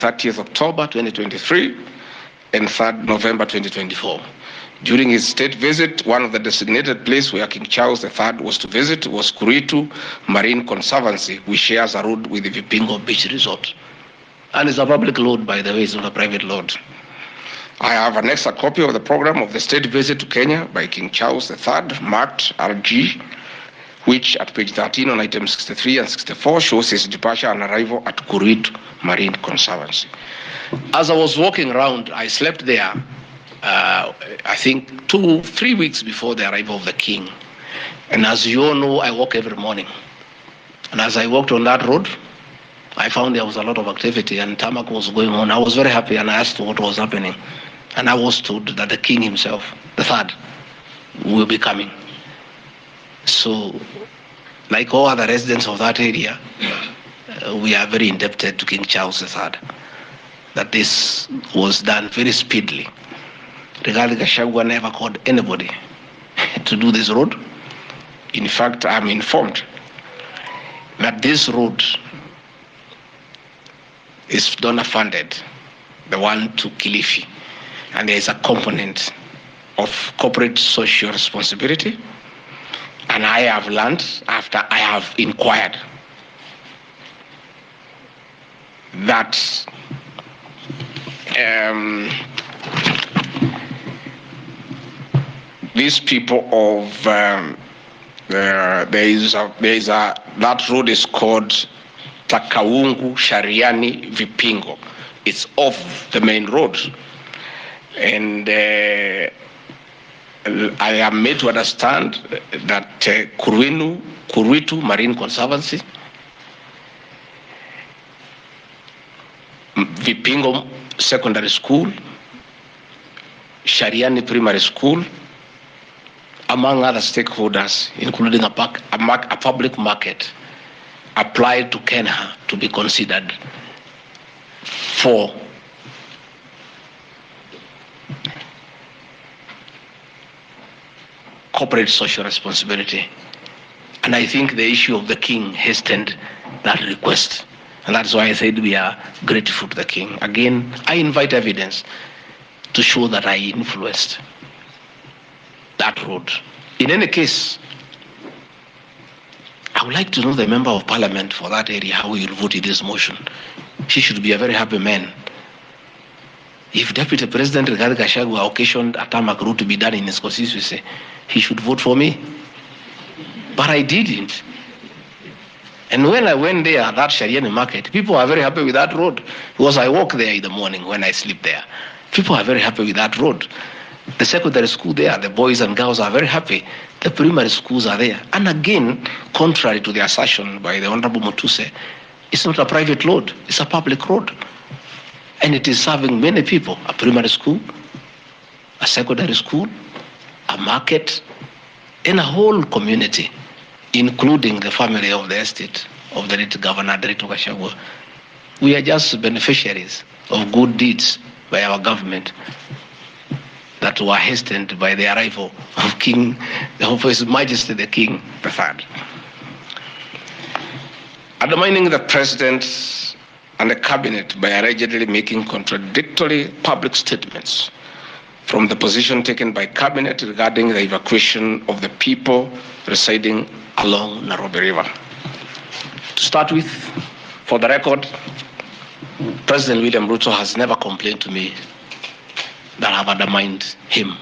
30th October 2023 and 3rd November 2024. During his state visit, one of the designated places where King Charles III was to visit was Kuritu Marine Conservancy, which shares a road with the Vipingo Beach Resort. And it's a public road, by the way, it's not a private road. I have annexed a copy of the program of the state visit to Kenya by King Charles III, marked RG, which at page 13 on items 63 and 64 shows his departure and arrival at Kuritu Marine Conservancy. As I was walking around, I slept there, I think 2-3 weeks before the arrival of the king. And as you all know, I walk every morning. And as I walked on that road, I found there was a lot of activity and tarmac was going on. I was very happy and I asked what was happening. And I was told that the king himself, the third, will be coming. So, like all other residents of that area, we are very indebted to King Charles III, that this was done very speedily. Regarding Gachagua never called anybody to do this road. In fact, I'm informed that this road is donor funded, the one to Kilifi, and there is a component of corporate social responsibility. And I have learned, after I have inquired, that these people of that road is called Takawungu Shariani Vipingo. It's off the main road, and I am made to understand that Kuritu Marine Conservancy, Vipingo Secondary School, Shariani Primary School, among other stakeholders, including a public market, applied to Kenya to be considered for corporate social responsibility. And I think the issue of the king hastened that request. And that's why I said we are grateful to the king. Again, I invite evidence to show that I influenced that road. In any case, I would like to know the member of parliament for that area, how he will vote in this motion. He should be a very happy man. If Deputy President Rigathi Gachagua occasioned a tarmac road to be done in his constituency, he should vote for me. But I didn't. And when I went there, that Shariani market, people are very happy with that road, because I walk there in the morning when I sleep there. People are very happy with that road. The secondary school there, the boys and girls are very happy. The primary schools are there. And again, contrary to the assertion by the Honorable Mutuse, it's not a private road, it's a public road. And it is serving many people, a primary school, a secondary school, a market, and a whole community, including the family of the estate of the late Governor Gachagua. We are just beneficiaries of good deeds by our government that were hastened by the arrival of His Majesty the King III. Undermining the President and the cabinet by allegedly making contradictory public statements from the position taken by cabinet regarding the evacuation of the people residing along Nairobi River. To start with, for the record, President William Ruto has never complained to me that I have undermined him.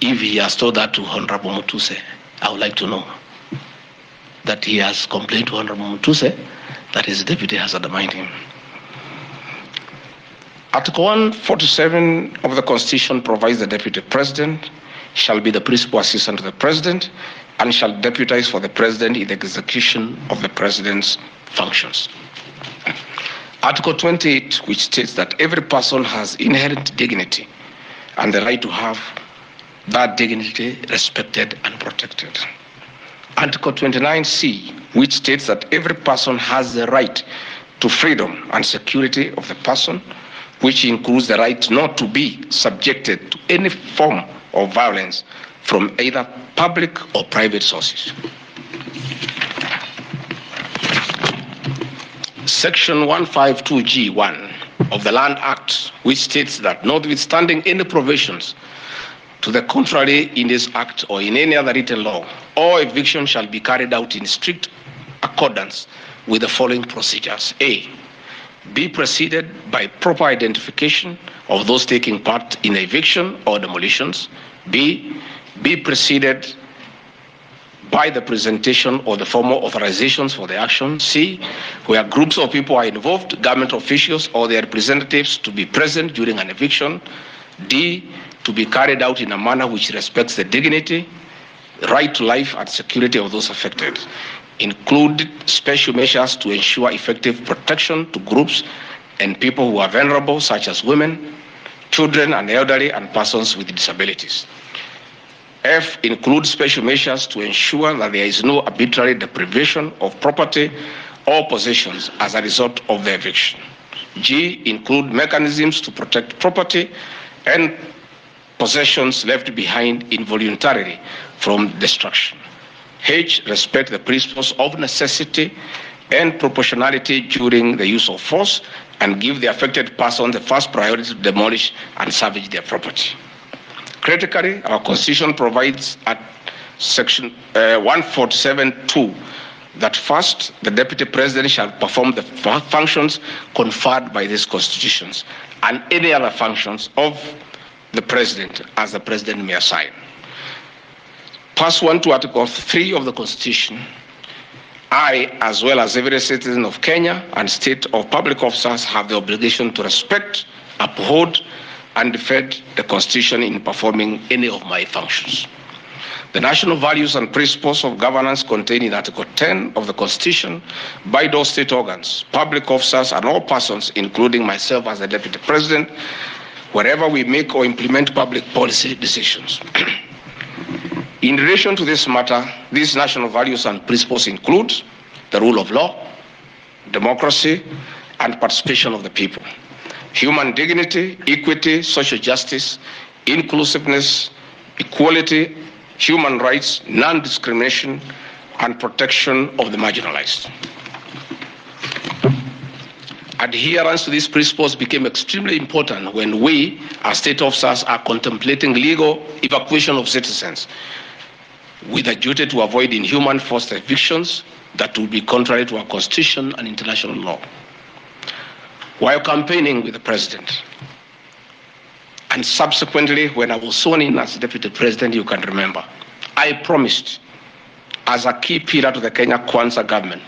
If he has told that to Honorable Mutuse, I would like to know that he has complained to Honorable Mutuse that his deputy has undermined him. Article 147 of the Constitution provides the Deputy President shall be the principal assistant to the President and shall deputize for the President in the execution of the President's functions. Article 28, which states that every person has inherent dignity and the right to have that dignity respected and protected. Article 29C, which states that every person has the right to freedom and security of the person, which includes the right not to be subjected to any form of violence from either public or private sources. Section 152G1 of the Land Act, which states that notwithstanding any provisions to the contrary in this act or in any other written law, all eviction shall be carried out in strict accordance with the following procedures. A, be preceded by proper identification of those taking part in eviction or demolitions. B, be preceded by the presentation of the formal authorizations for the action. C, where groups of people are involved, government officials or their representatives to be present during an eviction. D, to be carried out in a manner which respects the dignity, right to life and security of those affected. Include special measures to ensure effective protection to groups and people who are vulnerable, such as women, children and elderly and persons with disabilities. F, include special measures to ensure that there is no arbitrary deprivation of property or possessions as a result of the eviction. G, include mechanisms to protect property and possessions left behind involuntarily from destruction. H, respect the principles of necessity and proportionality during the use of force and give the affected person the first priority to demolish and salvage their property. Critically, our Constitution provides at Section 147(2) that first, the Deputy President shall perform the functions conferred by these constitutions and any other functions of the President as the President may assign. Pursuant to Article 3 of the Constitution, I, as well as every citizen of Kenya and state of public officers, have the obligation to respect, uphold, and defend the Constitution in performing any of my functions. The national values and principles of governance contained in Article 10 of the Constitution by those state organs, public officers, and all persons, including myself as the Deputy President, wherever we make or implement public policy decisions. In relation to this matter, these national values and principles include the rule of law, democracy, and participation of the people, human dignity, equity, social justice, inclusiveness, equality, human rights, non-discrimination, and protection of the marginalized. Adherence to these principles became extremely important when we, as state officers, are contemplating legal evacuation of citizens with a duty to avoid inhuman forced evictions that would be contrary to our Constitution and international law. While campaigning with the President, and subsequently when I was sworn in as Deputy President, you can remember, I promised as a key pillar to the Kenya Kwanza government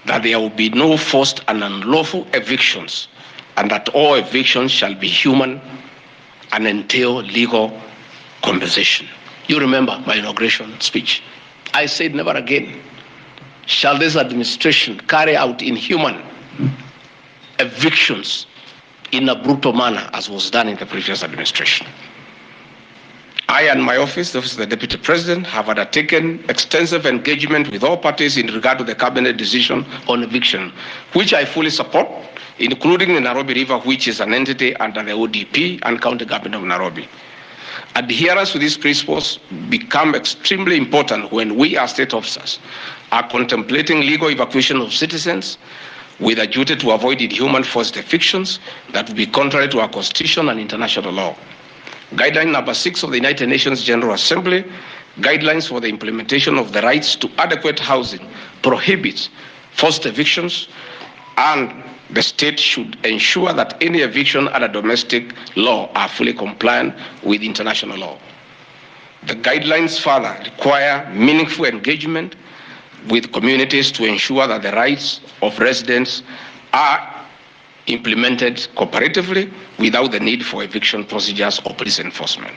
that there will be no forced and unlawful evictions and that all evictions shall be human and entail legal compensation. You remember my inauguration speech. I said never again shall this administration carry out inhuman evictions in a brutal manner as was done in the previous administration. I and my office, the Office of the Deputy President, have undertaken extensive engagement with all parties in regard to the cabinet decision on eviction, which I fully support, including the Nairobi River, which is an entity under the ODP and County Government of Nairobi. Adherence to these principles become extremely important when we as state officers are contemplating legal evacuation of citizens with a duty to avoid inhuman forced evictions that would be contrary to our Constitution and international law. Guideline number 6 of the United Nations General Assembly, guidelines for the implementation of the rights to adequate housing, prohibits forced evictions, and the state should ensure that any eviction under domestic law are fully compliant with international law. The guidelines further require meaningful engagement with communities to ensure that the rights of residents are implemented cooperatively without the need for eviction procedures or police enforcement.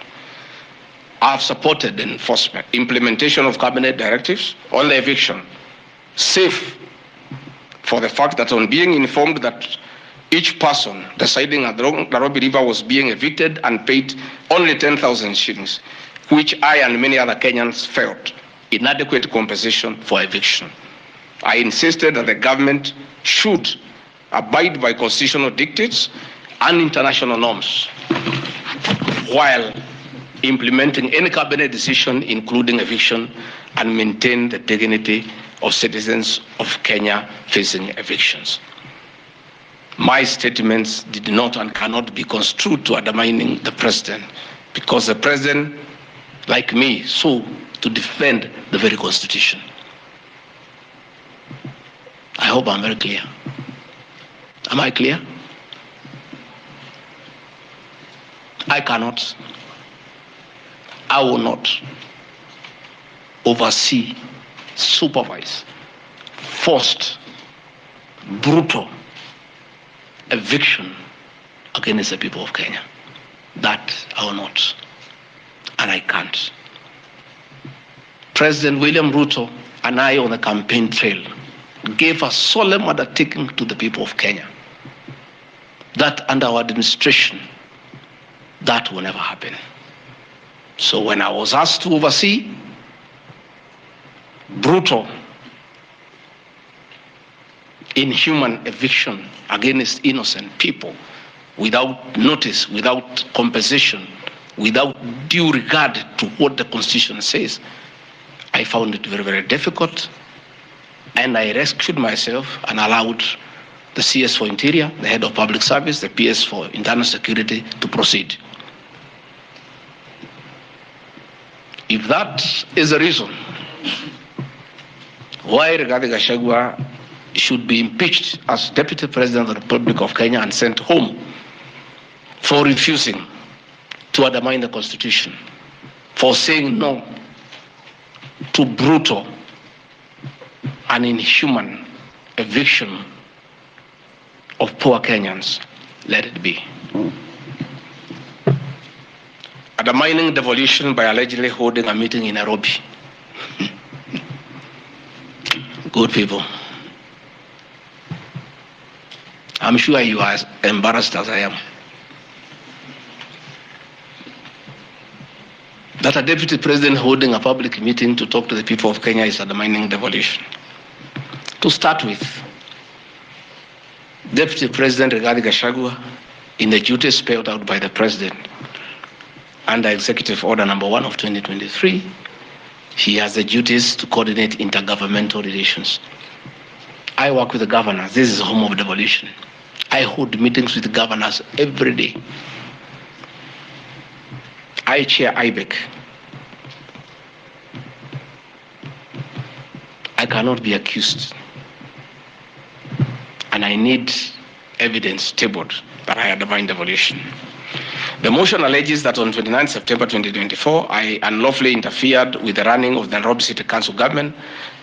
I have supported the implementation of cabinet directives on the eviction, safe for the fact that on being informed that each person residing at the Nairobi River was being evicted and paid only 10,000 shillings, which I and many other Kenyans felt inadequate compensation for eviction. I insisted that the government should abide by constitutional dictates and international norms while implementing any cabinet decision, including eviction, and maintain the dignity of citizens of Kenya facing evictions. My statements did not and cannot be construed to undermining the president, because the president, like me, sought to defend the very constitution. I hope I'm very clear. Am I clear? I cannot, I will not oversee, supervise, forced, brutal eviction against the people of Kenya. That I will not, and I can't. President William Ruto and I on the campaign trail gave a solemn undertaking to the people of Kenya that under our administration, that will never happen. So when I was asked to oversee brutal, inhuman eviction against innocent people without notice, without compensation, without due regard to what the Constitution says, I found it very, very difficult. And I rescued myself and allowed the CS for Interior, the Head of Public Service, the PS for Internal Security to proceed. If that is the reason why Rigathi Gachagua should be impeached as Deputy President of the Republic of Kenya and sent home for refusing to undermine the Constitution, for saying no to brutal and inhuman eviction of poor Kenyans, let it be. Undermining devolution by allegedly holding a meeting in Nairobi. Good people. I'm sure you are as embarrassed as I am. That a deputy president holding a public meeting to talk to the people of Kenya is undermining devolution. To start with, Deputy President Rigathi Gachagua, in the duties spelled out by the President under Executive Order number 1 of 2023, he has the duties to coordinate intergovernmental relations. I work with the governors. This is the home of devolution. I hold meetings with the governors every day. I chair IBEC. I cannot be accused. And I need evidence tabled that I undermine devolution. The motion alleges that on 29 September 2024, I unlawfully interfered with the running of the Nairobi City Council government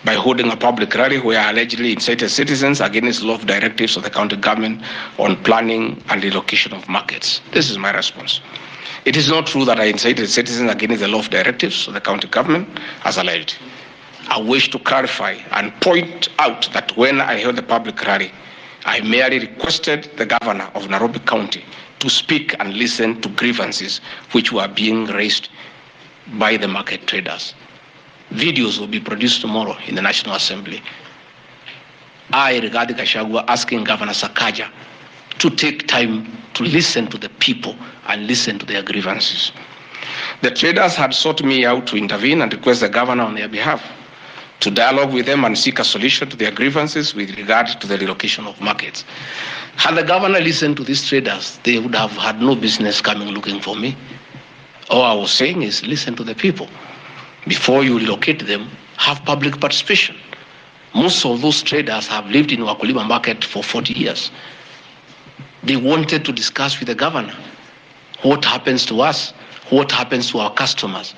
by holding a public rally where I allegedly incited citizens against lawful directives of the county government on planning and relocation of markets. This is my response. It is not true that I incited citizens against the lawful directives of the county government as alleged. I wish to clarify and point out that when I held the public rally, I merely requested the governor of Nairobi County to speak and listen to grievances which were being raised by the market traders. Videos will be produced tomorrow in the National Assembly. I, Rigathi Gachagua, asking Governor Sakaja to take time to listen to the people and listen to their grievances. The traders had sought me out to intervene and request the governor on their behalf to dialogue with them and seek a solution to their grievances with regard to the relocation of markets. Had the governor listened to these traders, they would have had no business coming looking for me. All I was saying is listen to the people. Before you relocate them, have public participation. Most of those traders have lived in Wakulima market for 40 years. They wanted to discuss with the governor what happens to us, what happens to our customers.